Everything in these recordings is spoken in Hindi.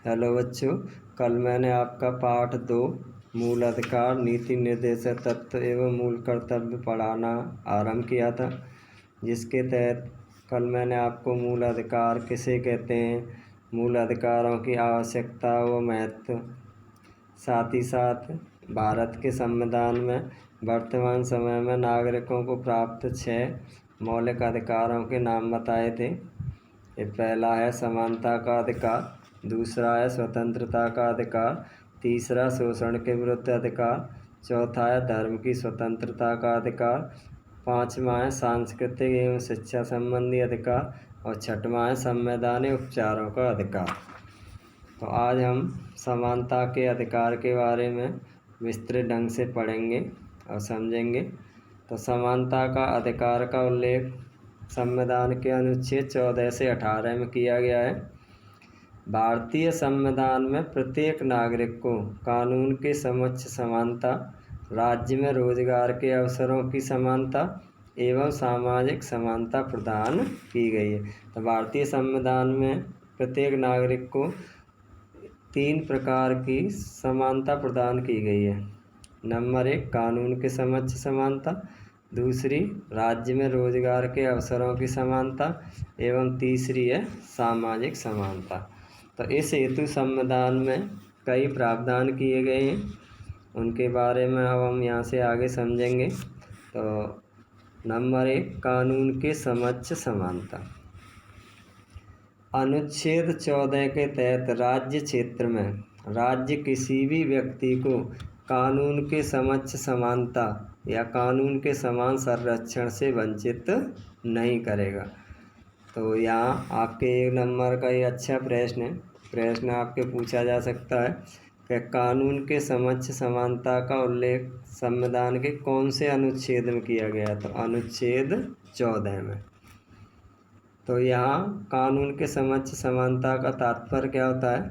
हेलो बच्चों, कल मैंने आपका पाठ 2 मूल अधिकार, नीति निर्देशक तत्व एवं मूल कर्तव्य पढ़ाना आरंभ किया था, जिसके तहत कल मैंने आपको मूल अधिकार किसे कहते हैं, मूल अधिकारों की आवश्यकता व महत्व, साथ ही साथ भारत के संविधान में वर्तमान समय में नागरिकों को प्राप्त 6 मौलिक अधिकारों के नाम बताए थे। ये पहला है समानता का अधिकार, दूसरा है स्वतंत्रता का अधिकार, तीसरा शोषण के विरुद्ध अधिकार, चौथा है धर्म की स्वतंत्रता का अधिकार, पाँचवा है सांस्कृतिक एवं शिक्षा संबंधी अधिकार और छठवां है संवैधानिक उपचारों का अधिकार। तो आज हम समानता के अधिकार के बारे में विस्तृत ढंग से पढ़ेंगे और समझेंगे। तो समानता का अधिकार का उल्लेख संविधान के अनुच्छेद 14 से 18 में किया गया है। भारतीय संविधान में प्रत्येक नागरिक को कानून के समक्ष समानता, राज्य में रोजगार के अवसरों की समानता एवं सामाजिक समानता प्रदान की गई है। तो भारतीय संविधान में प्रत्येक नागरिक को 3 प्रकार की समानता प्रदान की गई है। नंबर 1 कानून के समक्ष समानता, दूसरी राज्य में रोजगार के अवसरों की समानता एवं तीसरी है सामाजिक समानता। तो इस हेतु संविधान में कई प्रावधान किए गए हैं, उनके बारे में अब हम यहाँ से आगे समझेंगे। तो नंबर 1 कानून के समक्ष समानता। अनुच्छेद 14 के तहत राज्य क्षेत्र में राज्य किसी भी व्यक्ति को कानून के समक्ष समानता या कानून के समान संरक्षण से वंचित नहीं करेगा। तो यहाँ आपके 1 नंबर का ये अच्छा प्रश्न आपके पूछा जा सकता है कि कानून के समक्ष समानता का उल्लेख संविधान के कौन से अनुच्छेद में किया गया। तो अनुच्छेद 14 में। तो यहाँ कानून के समक्ष समानता का तात्पर्य क्या होता है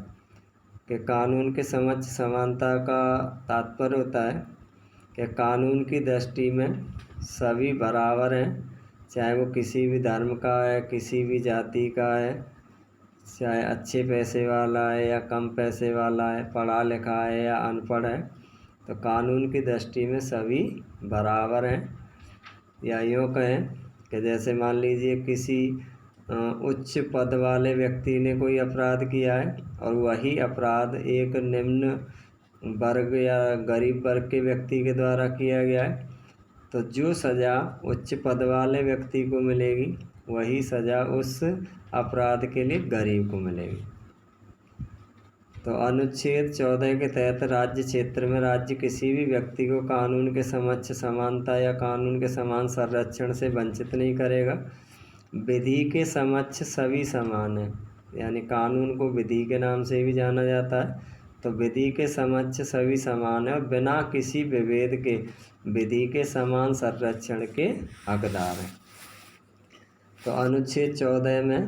कि कानून के समक्ष समानता का तात्पर्य होता है कि कानून की दृष्टि में सभी बराबर हैं, चाहे वो किसी भी धर्म का है, किसी भी जाति का है, चाहे अच्छे पैसे वाला है या कम पैसे वाला है, पढ़ा लिखा है या अनपढ़ है। तो कानून की दृष्टि में सभी बराबर हैं। या यूँ कहें कि जैसे मान लीजिए किसी उच्च पद वाले व्यक्ति ने कोई अपराध किया है और वही अपराध एक निम्न वर्ग या गरीब वर्ग के व्यक्ति के द्वारा किया गया है, तो जो सज़ा उच्च पद वाले व्यक्ति को मिलेगी वही सज़ा उस अपराध के लिए गरीब को मिलेगी। तो अनुच्छेद 14 के तहत राज्य क्षेत्र में राज्य किसी भी व्यक्ति को कानून के समक्ष समानता या कानून के समान संरक्षण से वंचित नहीं करेगा। विधि के समक्ष सभी समान हैं, यानी कानून को विधि के नाम से भी जाना जाता है। तो विधि के समक्ष सभी समान है और बिना किसी विभेद के विधि के समान संरक्षण के हकदार हैं। तो अनुच्छेद 14 में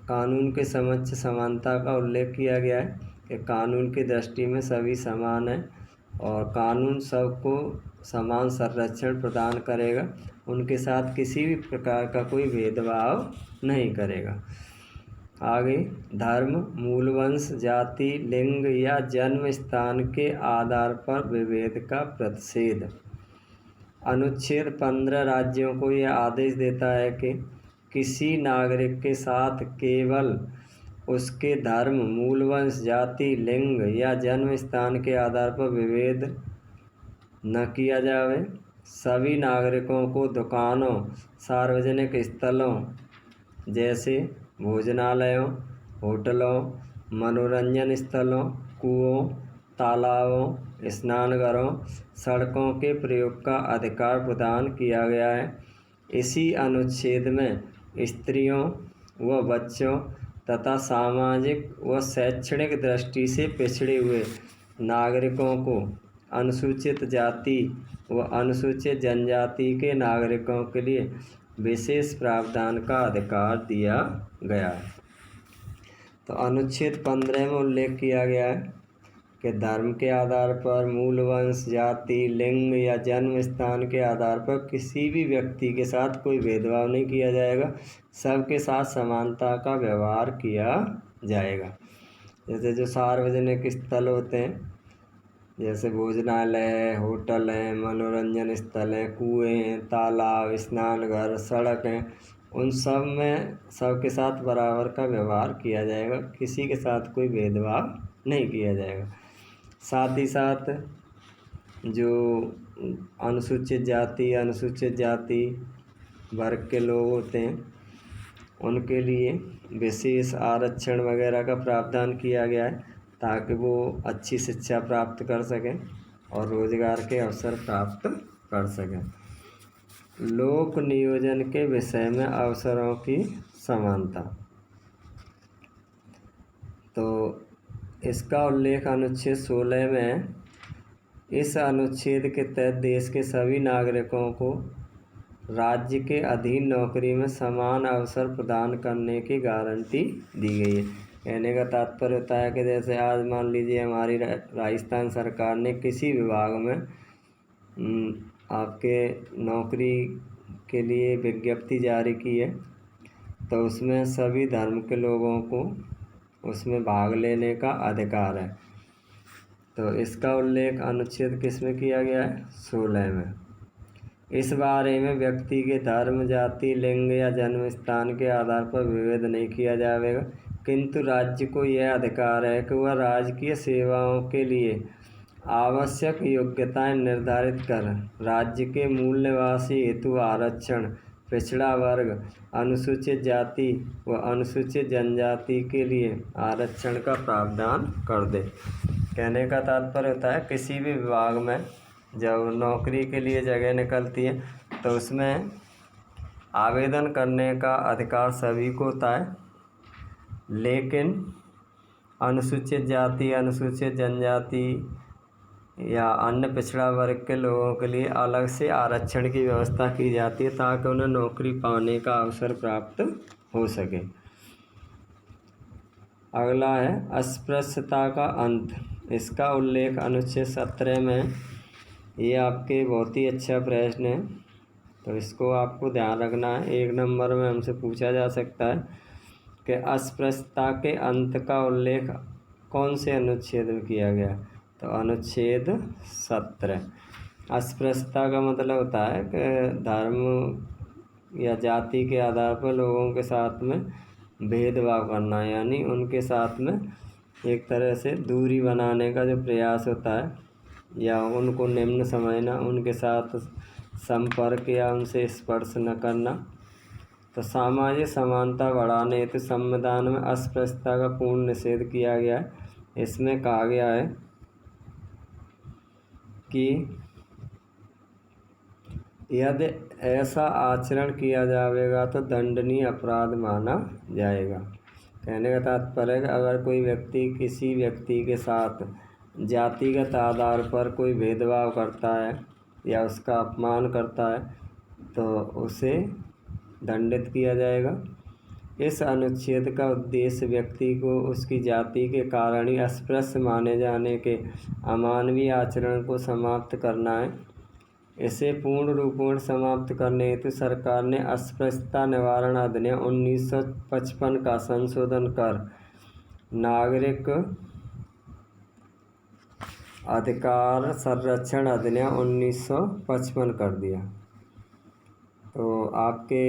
कानून के समक्ष समानता का उल्लेख किया गया है कि कानून की दृष्टि में सभी समान हैं और कानून सबको समान संरक्षण प्रदान करेगा, उनके साथ किसी भी प्रकार का कोई भेदभाव नहीं करेगा। आगे धर्म, मूल वंश, जाति, लिंग या जन्म स्थान के आधार पर विभेद का प्रतिषेध। अनुच्छेद 15 राज्यों को यह आदेश देता है कि किसी नागरिक के साथ केवल उसके धर्म, मूल वंश, जाति, लिंग या जन्म स्थान के आधार पर विभेद न किया जावे। सभी नागरिकों को दुकानों, सार्वजनिक स्थलों जैसे भोजनालयों, होटलों, मनोरंजन स्थलों, कुओं, तालाबों, स्नानघरों, सड़कों के प्रयोग का अधिकार प्रदान किया गया है। इसी अनुच्छेद में स्त्रियों व बच्चों तथा सामाजिक व शैक्षणिक दृष्टि से पिछड़े हुए नागरिकों को, अनुसूचित जाति व अनुसूचित जनजाति के नागरिकों के लिए विशेष प्रावधान का अधिकार दिया गया है। तो अनुच्छेद 15 में उल्लेख किया गया है कि धर्म के आधार पर, मूल वंश, जाति, लिंग या जन्म स्थान के आधार पर किसी भी व्यक्ति के साथ कोई भेदभाव नहीं किया जाएगा। सबके साथ समानता का व्यवहार किया जाएगा। जैसे जो सार्वजनिक स्थल होते हैं, जैसे भोजनालय है, होटल हैं, मनोरंजन स्थल हैं, कुएँ हैं, तालाब, स्नान घर, सड़क हैं, उन सब में सबके साथ बराबर का व्यवहार किया जाएगा। किसी के साथ कोई भेदभाव नहीं किया जाएगा। साथ ही साथ जो अनुसूचित जाति वर्ग के लोग होते हैं, उनके लिए विशेष आरक्षण वगैरह का प्रावधान किया गया है, ताकि वो अच्छी शिक्षा प्राप्त कर सकें और रोजगार के अवसर प्राप्त कर सकें। लोक नियोजन के विषय में अवसरों की समानता, तो इसका उल्लेख अनुच्छेद 16 में है। इस अनुच्छेद के तहत देश के सभी नागरिकों को राज्य के अधीन नौकरी में समान अवसर प्रदान करने की गारंटी दी गई है। कहने का तात्पर्य होता है कि जैसे आज मान लीजिए हमारी राजस्थान सरकार ने किसी विभाग में आपके नौकरी के लिए विज्ञप्ति जारी की है, तो उसमें सभी धर्म के लोगों को उसमें भाग लेने का अधिकार है। तो इसका उल्लेख अनुच्छेद किस में किया गया है? 16 में। इस बारे में व्यक्ति के धर्म, जाति, लिंग या जन्म स्थान के आधार पर विभेद नहीं किया जाएगा, किंतु राज्य को यह अधिकार है कि वह राजकीय सेवाओं के लिए आवश्यक योग्यताएं निर्धारित कर राज्य के मूल निवासी हेतु आरक्षण, पिछड़ा वर्ग, अनुसूचित जाति व अनुसूचित जनजाति के लिए आरक्षण का प्रावधान कर दे। कहने का तात्पर्य होता है किसी भी विभाग में जब नौकरी के लिए जगह निकलती है तो उसमें आवेदन करने का अधिकार सभी को होता है, लेकिन अनुसूचित जाति, अनुसूचित जनजाति या अन्य पिछड़ा वर्ग के लोगों के लिए अलग से आरक्षण की व्यवस्था की जाती है, ताकि उन्हें नौकरी पाने का अवसर प्राप्त हो सके। अगला है अस्पृश्यता का अंत। इसका उल्लेख अनुच्छेद 17 में। ये आपके बहुत ही अच्छा प्रश्न है, तो इसको आपको ध्यान रखना है। 1 नंबर में हमसे पूछा जा सकता है कि अस्पृश्यता के अंत का उल्लेख कौन से अनुच्छेद में किया गया? तो अनुच्छेद 17। अस्पृश्यता का मतलब होता है कि धर्म या जाति के आधार पर लोगों के साथ में भेदभाव करना, यानी उनके साथ में एक तरह से दूरी बनाने का जो प्रयास होता है, या उनको निम्न समझना, उनके साथ संपर्क या उनसे स्पर्श न करना। तो सामाजिक समानता बढ़ाने हेतु संविधान में अस्पृश्यता का पूर्ण निषेध किया गया है। इसमें कहा गया है कि यदि ऐसा आचरण किया जाएगा तो दंडनीय अपराध माना जाएगा। कहने का तात्पर्य है कि अगर कोई व्यक्ति किसी व्यक्ति के साथ जातिगत आधार पर कोई भेदभाव करता है या उसका अपमान करता है तो उसे दंडित किया जाएगा। इस अनुच्छेद का उद्देश्य व्यक्ति को उसकी जाति के कारण ही अस्पृश्य माने जाने के अमानवीय आचरण को समाप्त करना है। इसे पूर्ण रूपों समाप्त करने हेतु सरकार ने अस्पृश्यता निवारण अधिनियम 1955 का संशोधन कर नागरिक अधिकार संरक्षण अधिनियम 1955 कर दिया। तो आपके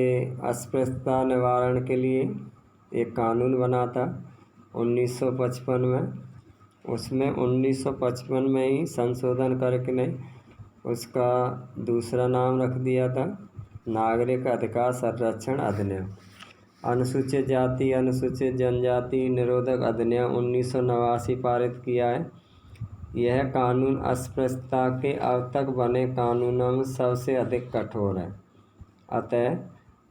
अस्पृश्यता निवारण के लिए एक कानून बना था 1955 में। उसमें 1955 में ही संशोधन करके नहीं, उसका दूसरा नाम रख दिया था नागरिक अधिकार संरक्षण अधिनियम। अनुसूचित जाति, अनुसूचित जनजाति निरोधक अधिनियम 1989 पारित किया है। यह कानून अस्पृश्यता के अब तक बने कानूनों में सबसे अधिक कठोर है। अतः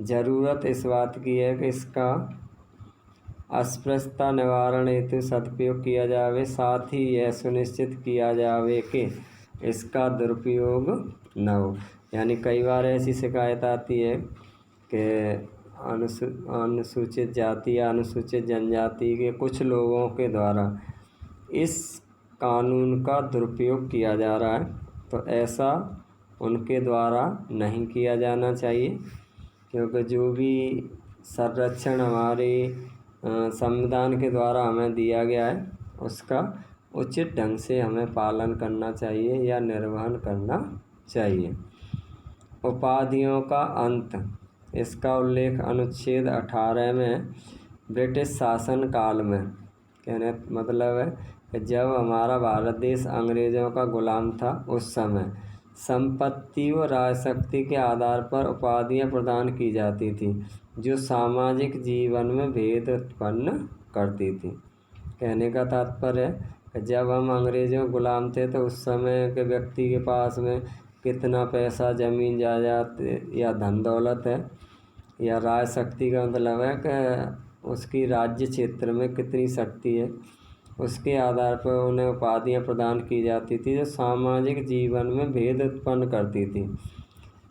ज़रूरत इस बात की है कि इसका अस्पृश्यता निवारण हेतु सदुपयोग किया जावे, साथ ही यह सुनिश्चित किया जावे कि इसका दुरुपयोग न हो। यानी कई बार ऐसी शिकायत आती है कि अनुसूचित जाति या अनुसूचित जनजाति के कुछ लोगों के द्वारा इस कानून का दुरुपयोग किया जा रहा है, तो ऐसा उनके द्वारा नहीं किया जाना चाहिए, क्योंकि जो भी संरक्षण हमारे संविधान के द्वारा हमें दिया गया है उसका उचित ढंग से हमें पालन करना चाहिए या निर्वहन करना चाहिए। उपाधियों का अंत, इसका उल्लेख अनुच्छेद 18 में ब्रिटिश शासन काल में, कहने मतलब है कि जब हमारा भारत देश अंग्रेज़ों का गुलाम था उस समय संपत्ति व राजशक्ति के आधार पर उपाधियां प्रदान की जाती थी, जो सामाजिक जीवन में भेद उत्पन्न करती थी। कहने का तात्पर्य है कि जब हम अंग्रेज़ों गुलाम थे तो उस समय के व्यक्ति के पास में कितना पैसा, ज़मीन जायदाद या धन दौलत है, या राजशक्ति का मतलब है कि उसकी राज्य क्षेत्र में कितनी शक्ति है, उसके आधार पर उन्हें उपाधियां प्रदान की जाती थी जो सामाजिक जीवन में भेद उत्पन्न करती थी।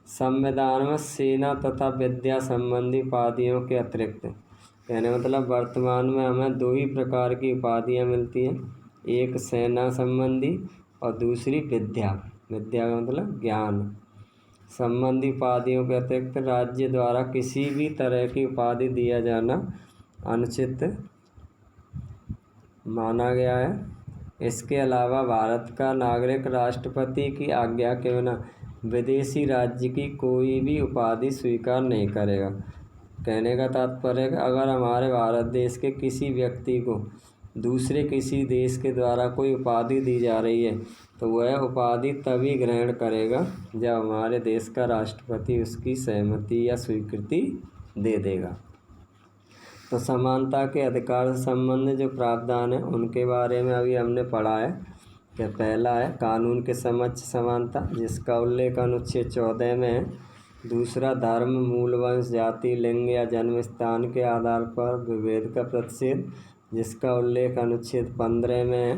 संविधान में सेना तथा विद्या संबंधी उपाधियों के अतिरिक्त, कहने मतलब वर्तमान में हमें दो ही प्रकार की उपाधियां मिलती हैं, एक सेना संबंधी और दूसरी विद्या का मतलब ज्ञान संबंधी उपाधियों के अतिरिक्त राज्य द्वारा किसी भी तरह की उपाधि दिया जाना अनुचित माना गया है। इसके अलावा भारत का नागरिक राष्ट्रपति की आज्ञा के बिना विदेशी राज्य की कोई भी उपाधि स्वीकार नहीं करेगा। कहने का तात्पर्य है कि अगर हमारे भारत देश के किसी व्यक्ति को दूसरे किसी देश के द्वारा कोई उपाधि दी जा रही है तो वह उपाधि तभी ग्रहण करेगा जब हमारे देश का राष्ट्रपति उसकी सहमति या स्वीकृति दे देगा। तो समानता के अधिकार से संबंधित जो प्रावधान है उनके बारे में अभी हमने पढ़ा है कि पहला है कानून के समक्ष समानता, जिसका उल्लेख अनुच्छेद 14 में है। दूसरा धर्म, मूल वंश, जाति, लिंग या जन्म स्थान के आधार पर विभेद का प्रतिषेध, जिसका उल्लेख अनुच्छेद 15 में है।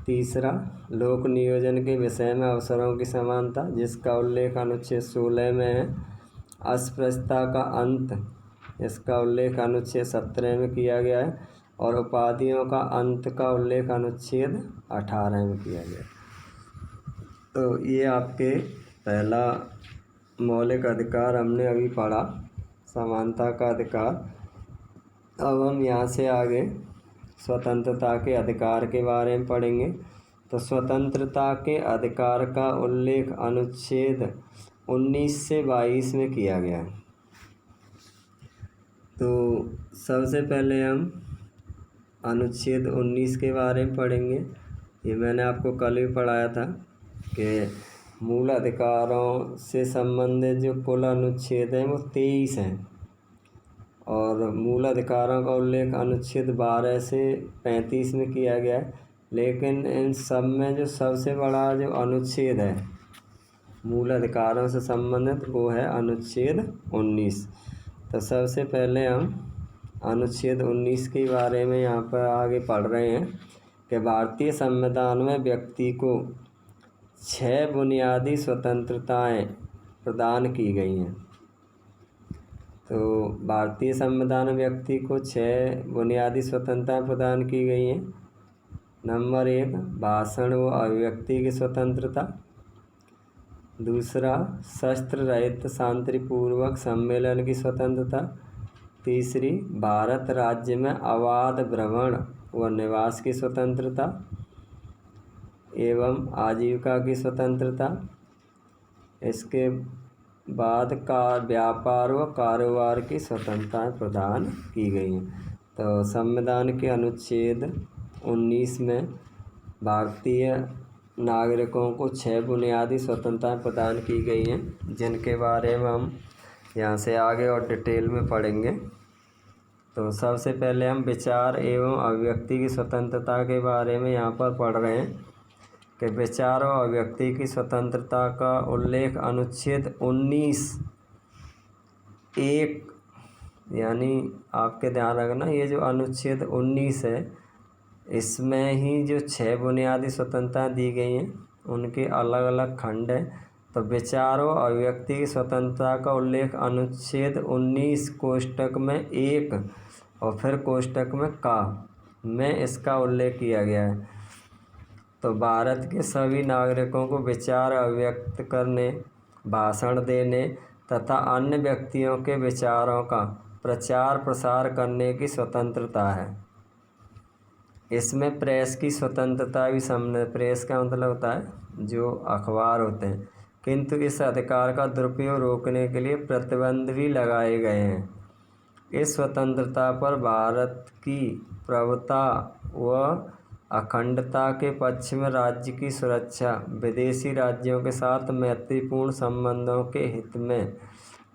तीसरा लोक नियोजन के विषय में अवसरों की समानता, जिसका उल्लेख अनुच्छेद 16 में है। अस्पृश्यता का अंत, इसका उल्लेख अनुच्छेद 17 में किया गया है, और उपाधियों का अंत का उल्लेख अनुच्छेद 18 में किया गया। तो ये आपके पहला मौलिक अधिकार हमने अभी पढ़ा, समानता का अधिकार। अब हम यहाँ से आगे स्वतंत्रता के अधिकार के बारे में पढ़ेंगे। तो स्वतंत्रता के अधिकार का उल्लेख अनुच्छेद 19 से 22 में किया गया है। तो सबसे पहले हम अनुच्छेद 19 के बारे में पढ़ेंगे। ये मैंने आपको कल भी पढ़ाया था कि मूल अधिकारों से संबंधित जो कुल अनुच्छेद हैं वो 23 हैं, और मूल अधिकारों का उल्लेख अनुच्छेद 12 से 35 में किया गया है। लेकिन इन सब में जो सबसे बड़ा जो अनुच्छेद है मूल अधिकारों से संबंधित वो है अनुच्छेद 19। तो सबसे पहले हम अनुच्छेद 19 के बारे में यहाँ पर आगे पढ़ रहे हैं कि भारतीय संविधान में व्यक्ति को 6 बुनियादी स्वतंत्रताएं प्रदान की गई हैं। तो भारतीय संविधान में व्यक्ति को 6 बुनियादी स्वतंत्रताएं प्रदान की गई हैं। नंबर 1 भाषण व अभिव्यक्ति की स्वतंत्रता। दूसरा शस्त्र रहित शांतिपूर्वक सम्मेलन की स्वतंत्रता। तीसरी भारत राज्य में अबाध भ्रमण व निवास की स्वतंत्रता एवं आजीविका की स्वतंत्रता। इसके बाद का व्यापार व कारोबार की स्वतंत्रता प्रदान की गई हैं। तो संविधान के अनुच्छेद 19 में भारतीय नागरिकों को 6 बुनियादी स्वतंत्रताएं प्रदान की गई हैं, जिनके बारे में हम यहाँ से आगे और डिटेल में पढ़ेंगे। तो सबसे पहले हम विचार एवं अभिव्यक्ति की स्वतंत्रता के बारे में यहाँ पर पढ़ रहे हैं कि विचार और अभिव्यक्ति की स्वतंत्रता का उल्लेख अनुच्छेद 19(1), यानी आपके ध्यान रखना ये जो अनुच्छेद 19 है इसमें ही जो 6 बुनियादी स्वतंत्रता दी गई हैं उनके अलग अलग खंड हैं। तो विचार और अभिव्यक्ति की स्वतंत्रता का उल्लेख अनुच्छेद 19 कोष्टक में 1 और फिर कोष्टक में का में इसका उल्लेख किया गया है। तो भारत के सभी नागरिकों को विचार अभिव्यक्त करने, भाषण देने तथा अन्य व्यक्तियों के विचारों का प्रचार प्रसार करने की स्वतंत्रता है। इसमें प्रेस की स्वतंत्रता भी सम्मिलित। प्रेस का मतलब होता है जो अखबार होते हैं। किंतु इस अधिकार का दुरुपयोग रोकने के लिए प्रतिबंध भी लगाए गए हैं। इस स्वतंत्रता पर भारत की प्रभुता व अखंडता के पक्ष में राज्य की सुरक्षा, विदेशी राज्यों के साथ मैत्रीपूर्ण संबंधों के हित में,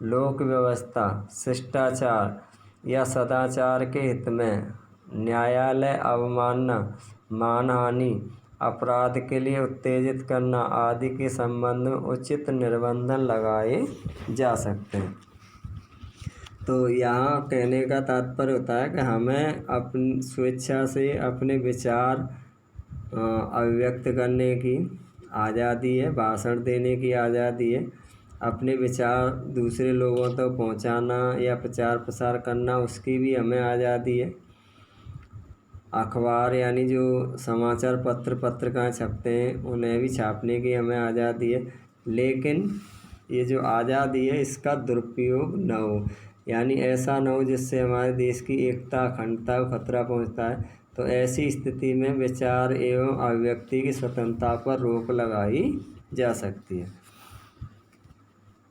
लोक व्यवस्था, शिष्टाचार या सदाचार के हित में, न्यायालय अवमानना, मानहानि, अपराध के लिए उत्तेजित करना आदि के संबंध में उचित निर्बंध लगाए जा सकते हैं। तो यहाँ कहने का तात्पर्य होता है कि हमें अपनी स्वेच्छा से अपने विचार अभिव्यक्त करने की आज़ादी है, भाषण देने की आज़ादी है, अपने विचार दूसरे लोगों तक पहुँचाना या प्रचार प्रसार करना उसकी भी हमें आज़ादी है। अखबार यानी जो समाचार पत्रिकाएँ छपते हैं उन्हें भी छापने की हमें आज़ादी है, लेकिन ये जो आज़ादी है इसका दुरुपयोग न हो, यानी ऐसा न हो जिससे हमारे देश की एकता अखंडता को खतरा पहुंचता है। तो ऐसी स्थिति में विचार एवं अभिव्यक्ति की स्वतंत्रता पर रोक लगाई जा सकती है।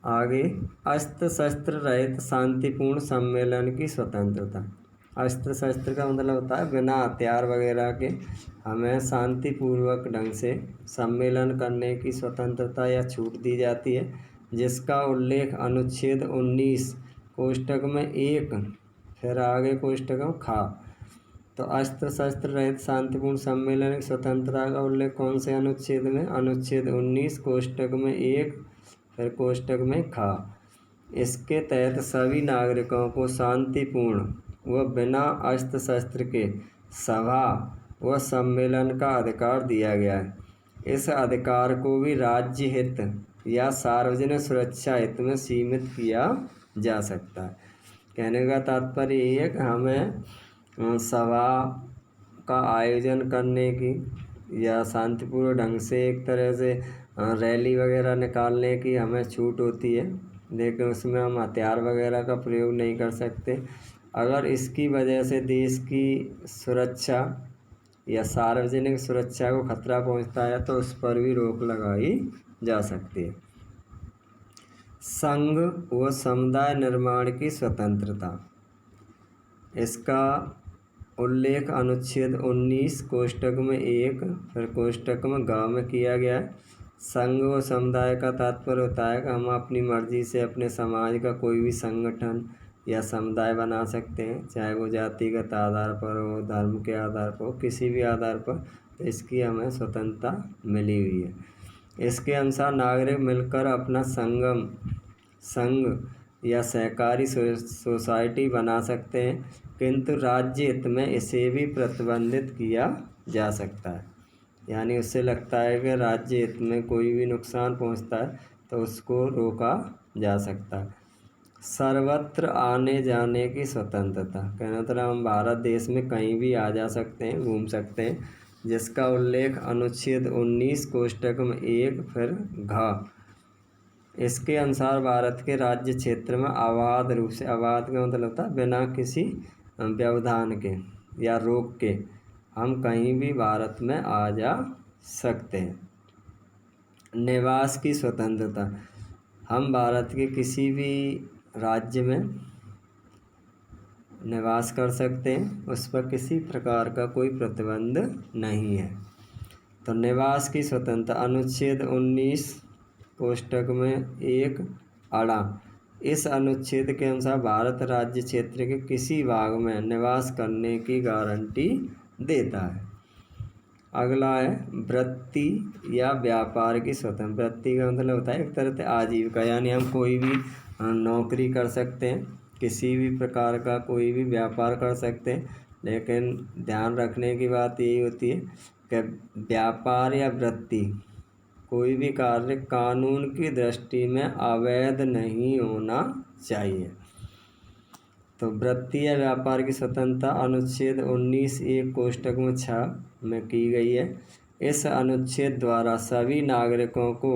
आगे, अस्त्र शस्त्र रहित शांतिपूर्ण सम्मेलन की स्वतंत्रता। अस्त्र शस्त्र का मतलब होता है बिना हथियार वगैरह के हमें शांतिपूर्वक ढंग से सम्मेलन करने की स्वतंत्रता या छूट दी जाती है, जिसका उल्लेख अनुच्छेद 19 कोष्टक में 1 फिर आगे कोष्टक में खा। तो अस्त्र शस्त्र रहित शांतिपूर्ण सम्मेलन की स्वतंत्रता का उल्लेख कौन से अनुच्छेद में? अनुच्छेद 19 कोष्टक में 1 फिर कोष्टक में खा। इसके तहत सभी नागरिकों को शांतिपूर्ण व बिना अस्त्र शस्त्र के सभा व सम्मेलन का अधिकार दिया गया है। इस अधिकार को भी राज्य हित या सार्वजनिक सुरक्षा हित में सीमित किया जा सकता है। कहने का तात्पर्य यही है कि हमें सभा का आयोजन करने की या शांतिपूर्ण ढंग से एक तरह से रैली वगैरह निकालने की हमें छूट होती है, लेकिन उसमें हम हथियार वगैरह का प्रयोग नहीं कर सकते। अगर इसकी वजह से देश की सुरक्षा या सार्वजनिक सुरक्षा को खतरा पहुंचता है तो उस पर भी रोक लगाई जा सकती है। संघ व समुदाय निर्माण की स्वतंत्रता। इसका उल्लेख अनुच्छेद 19 कोष्टक में 1 फिर कोष्टक में ग में किया गया है। संघ व समुदाय का तात्पर्य होता है कि हम अपनी मर्जी से अपने समाज का कोई भी संगठन या समुदाय बना सकते हैं, चाहे वो जातिगत आधार पर हो, धर्म के आधार पर हो, किसी भी आधार पर। तो इसकी हमें स्वतंत्रता मिली हुई है। इसके अनुसार नागरिक मिलकर अपना संघ या सहकारी सोसाइटी बना सकते हैं, किंतु राज्य हित में इसे भी प्रतिबंधित किया जा सकता है। यानी उससे लगता है कि राज्य हित में कोई भी नुकसान पहुंचता है तो उसको रोका जा सकता है। सर्वत्र आने जाने की स्वतंत्रता। कहना मतलब हम भारत देश में कहीं भी आ जा सकते हैं, घूम सकते हैं, जिसका उल्लेख अनुच्छेद 19 कोष्टक में 1 फिर घ। इसके अनुसार भारत के राज्य क्षेत्र में अबाध रूप से, अबाध का मतलब होता है बिना किसी व्यवधान के या रोक के हम कहीं भी भारत में आ जा सकते हैं। निवास की स्वतंत्रता। हम भारत के किसी भी राज्य में निवास कर सकते हैं, उस पर किसी प्रकार का कोई प्रतिबंध नहीं है। तो निवास की स्वतंत्रता अनुच्छेद 19 कोष्टक में 1 अड़ा। इस अनुच्छेद के अनुसार भारत राज्य क्षेत्र के किसी भाग में निवास करने की गारंटी देता है। अगला है वृत्ति या व्यापार की स्वतंत्रता। वृत्ति का मतलब होता है एक तरह से आजीविका, यानी हम कोई भी नौकरी कर सकते हैं, किसी भी प्रकार का कोई भी व्यापार कर सकते हैं, लेकिन ध्यान रखने की बात यही होती है कि व्यापार या वृत्ति कोई भी कार्य कानून की दृष्टि में अवैध नहीं होना चाहिए। तो वृत्ति या व्यापार की स्वतंत्रता अनुच्छेद 19 1 कोष्टक में 6 में की गई है। इस अनुच्छेद द्वारा सभी नागरिकों को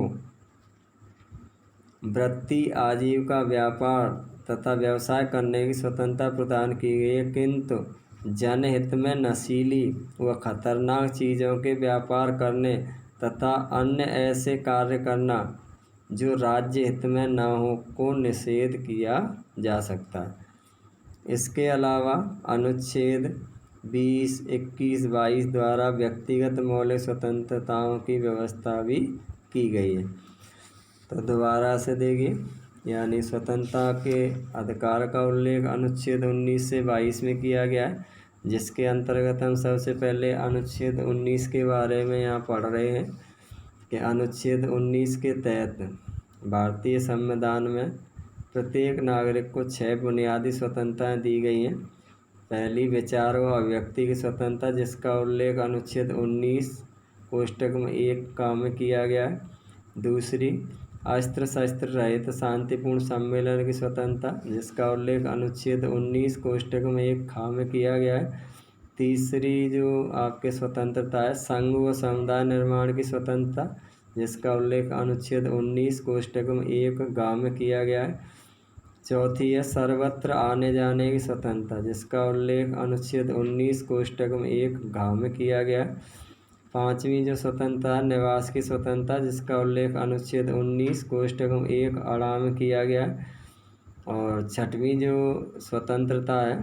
वृत्ति, आजीविका, व्यापार तथा व्यवसाय करने की स्वतंत्रता प्रदान की गई है, किंतु जनहित में नशीली व खतरनाक चीज़ों के व्यापार करने तथा अन्य ऐसे कार्य करना जो राज्य हित में न हो को निषेध किया जा सकता है। इसके अलावा अनुच्छेद 20, 21, 22 द्वारा व्यक्तिगत मौलिक स्वतंत्रताओं की व्यवस्था भी की गई है। तो दोबारा से देखिए, यानी स्वतंत्रता के अधिकार का उल्लेख अनुच्छेद 19 से 22 में किया गया है, जिसके अंतर्गत हम सबसे पहले अनुच्छेद 19 के बारे में यहाँ पढ़ रहे हैं कि अनुच्छेद 19 के तहत भारतीय संविधान में प्रत्येक नागरिक को 6 बुनियादी स्वतंत्रताएं दी गई हैं। पहली, विचार व अभिव्यक्ति की स्वतंत्रता, जिसका उल्लेख अनुच्छेद 19 कोष्टक में 1 का में किया गया है। दूसरी, अस्त्र शस्त्र रहित शांतिपूर्ण सम्मेलन की स्वतंत्रता, जिसका उल्लेख अनुच्छेद 19 कोष्टक में 1 खा में किया गया है। तीसरी जो आपके स्वतंत्रता है, संघ व समुदाय निर्माण की स्वतंत्रता, जिसका उल्लेख अनुच्छेद 19 कोष्टक में 1 गा में किया गया है। चौथी है सर्वत्र आने जाने की स्वतंत्रता, जिसका उल्लेख अनुच्छेद 19 कोष्टक में 1 घ में किया गया है। पांचवी जो स्वतंत्रता है, निवास की स्वतंत्रता, जिसका उल्लेख अनुच्छेद 19 कोष्टक में 1 अड़ा में किया गया है। और छठवीं जो स्वतंत्रता है,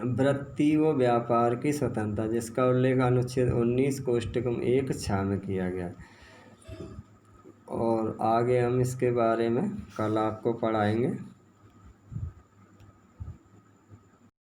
वृत्ति व व्यापार की स्वतंत्रता, जिसका उल्लेख अनुच्छेद 19 कोष्टक में 1 छा में किया गया है। और आगे हम इसके बारे में कल आपको पढ़ाएंगे।